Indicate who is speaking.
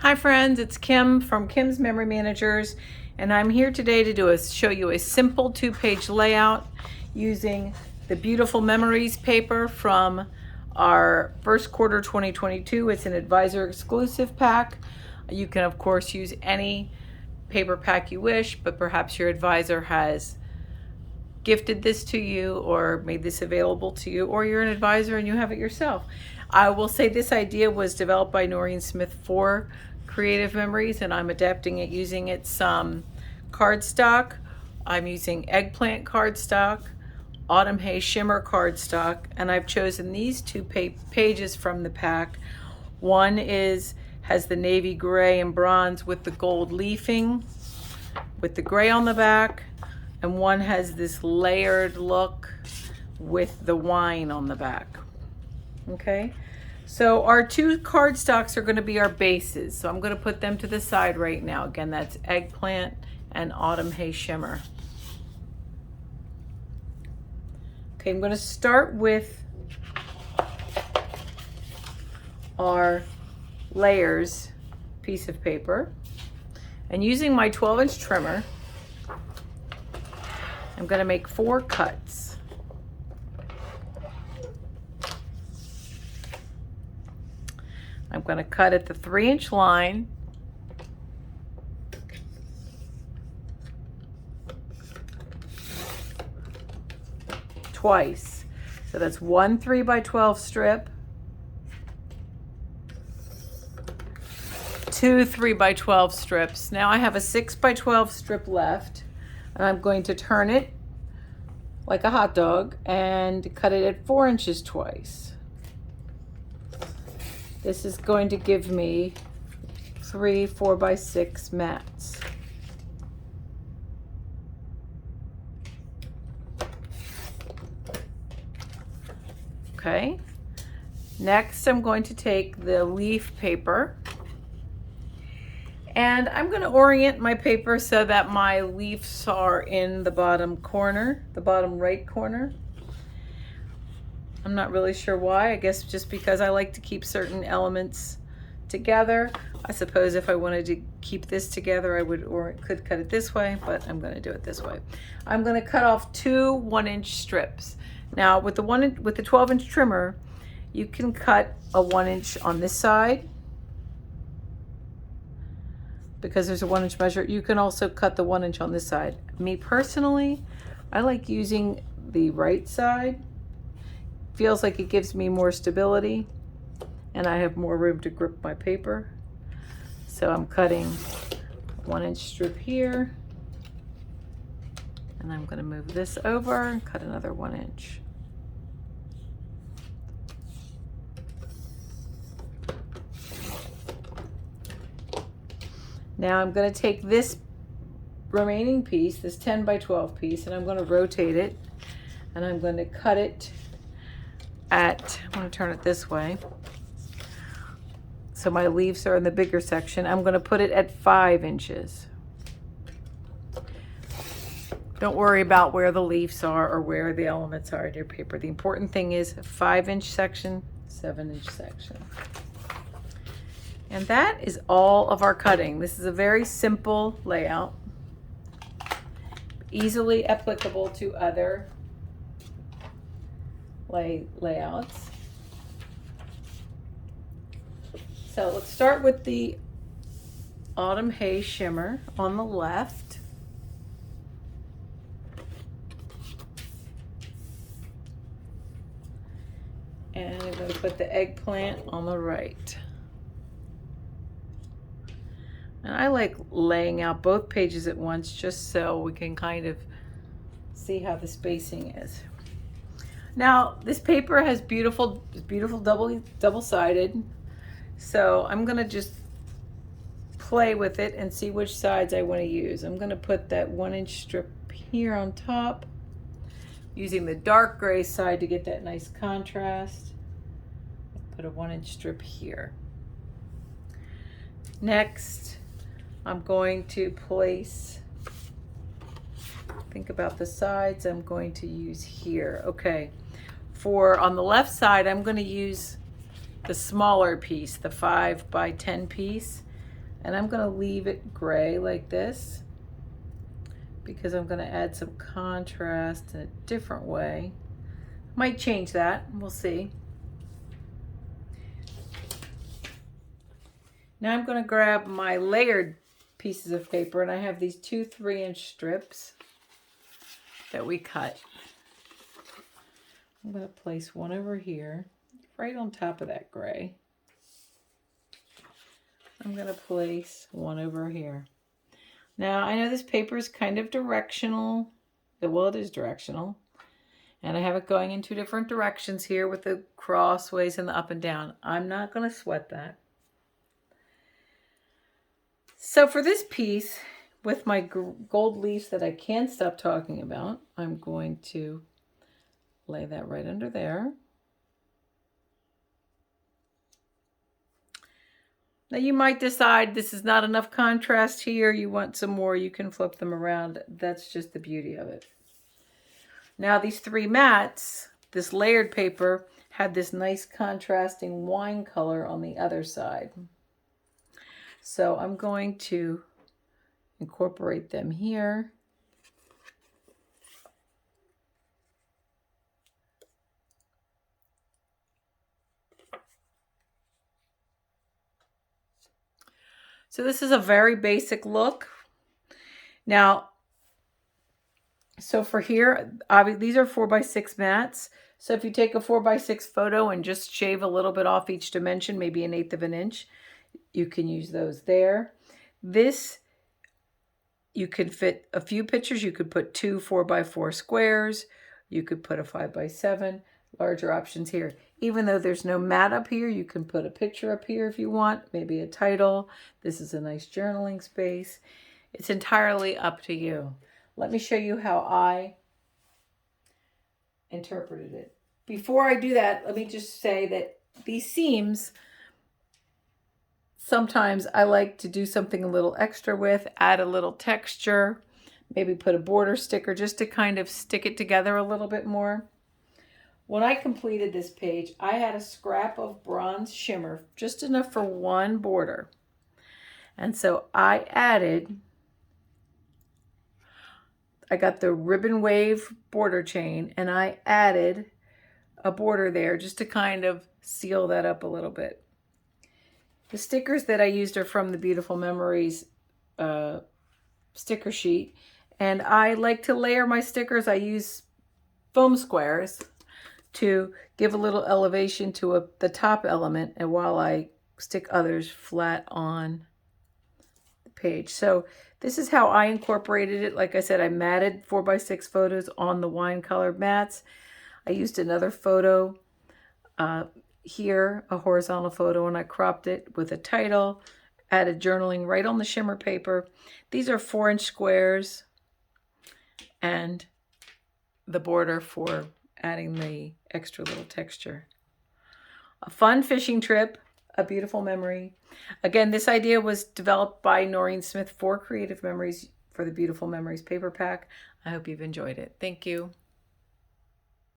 Speaker 1: Hi friends, it's Kim from Kim's Memory Managers, and I'm here today to show you a simple two-page layout using the beautiful Memories paper from our first quarter 2022. It's an advisor exclusive pack. You can of course use any paper pack you wish, but perhaps your advisor has gifted this to you or made this available to you, or you're an advisor and you have it yourself. I will say this idea was developed by Noreen Smith for Creative Memories, and I'm adapting it using its cardstock. I'm using eggplant cardstock, autumn hay shimmer cardstock, and I've chosen these two pages from the pack. One has the navy gray and bronze with the gold leafing with the gray on the back, and one has this layered look with the wine on the back. Okay, so our two cardstocks are going to be our bases, so I'm going to put them to the side right now. Again, that's eggplant and autumn hay shimmer. Okay, I'm going to start with our layers piece of paper, and using my 12-inch trimmer, I'm going to make 4 cuts. I'm going to cut at the 3-inch line, twice. So that's 1 3x12 strip, 2 3x12 strips. Now I have a 6x12 strip left, and I'm going to turn it like a hot dog and cut it at 4 inches twice. This is going to give me 3 4x6 mats. Okay, next I'm going to take the leaf paper, and I'm going to orient my paper so that my leaves are in the bottom corner, the bottom right corner. I'm not really sure why. I guess just because I like to keep certain elements together. I suppose if I wanted to keep this together, I could cut it this way, but I'm going to do it this way. I'm going to cut off 2 1-inch strips. Now with the 12-inch trimmer, you can cut a 1-inch on this side, because there's a 1-inch measure. You can also cut the 1-inch on this side. Me personally, I like using the right side. Feels like it gives me more stability, and I have more room to grip my paper. So I'm cutting 1-inch strip here, and I'm going to move this over and cut another 1-inch. Now I'm going to take this remaining piece, this 10x12 piece, and I'm going to rotate it, and I'm going to cut it at, I'm going to turn it this way so my leaves are in the bigger section. I'm going to put it at 5 inches. Don't worry about where the leaves are or where the elements are in your paper. The important thing is 5-inch section, 7-inch section. And that is all of our cutting. This is a very simple layout, easily applicable to other layouts. So let's start with the autumn hay shimmer on the left. And I'm going to put the eggplant on the right. And I like laying out both pages at once just so we can kind of see how the spacing is. Now this paper has beautiful double-sided, so I'm going to just play with it and see which sides I want to use. I'm going to put that 1-inch strip here on top, using the dark gray side to get that nice contrast. Put a 1-inch strip here. Next, I'm going to place, think about the sides I'm going to use here. Okay, on the left side, I'm going to use the smaller piece, the 5x10 piece, And I'm gonna leave it gray like this because I'm gonna add some contrast in a different way. Might change that, we'll see. Now I'm gonna grab my layered pieces of paper, and I have these 2 3-inch strips that we cut. I'm going to place one over here, right on top of that gray. I'm going to place one over here. Now, I know this paper is kind of directional. Well, it is directional. And I have it going in 2 different directions here with the crossways and the up and down. I'm not going to sweat that. So for this piece, with my gold leaves that I can't stop talking about, I'm going to lay that right under there. Now you might decide this is not enough contrast here, you want some more, you can flip them around. That's just the beauty of it. Now these 3 mats, this layered paper, had this nice contrasting wine color on the other side. So I'm going to incorporate them here. So this is a very basic look. Now, so for here, these are 4x6 mats. So if you take a 4x6 photo and just shave a little bit off each dimension, maybe 1/8 of an inch, you can use those there. This, you could fit a few pictures. You could put 2 4x4 squares. You could put a 5x7. Larger options here. Even though there's no mat up here, you can put a picture up here if you want, maybe a title. This is a nice journaling space. It's entirely up to you. Let me show you how I interpreted it. Before I do that, let me just say that these seams, sometimes I like to do something a little extra with, add a little texture, maybe put a border sticker just to kind of stick it together a little bit more. When I completed this page, I had a scrap of bronze shimmer, just enough for one border. And so I got the ribbon wave border chain, and I added a border there just to kind of seal that up a little bit. The stickers that I used are from the Beautiful Memories sticker sheet. And I like to layer my stickers. I use foam squares to give a little elevation to the top element, and while I stick others flat on the page. So this is how I incorporated it. Like I said, I matted 4x6 photos on the wine colored mats. I used another photo here, a horizontal photo, and I cropped it with a title, added journaling right on the shimmer paper. These are 4-inch squares and the border for adding the extra little texture. A fun fishing trip, a beautiful memory. Again, this idea was developed by Noreen Smith for Creative Memories for the Beautiful Memories paper pack. I hope you've enjoyed it. Thank you.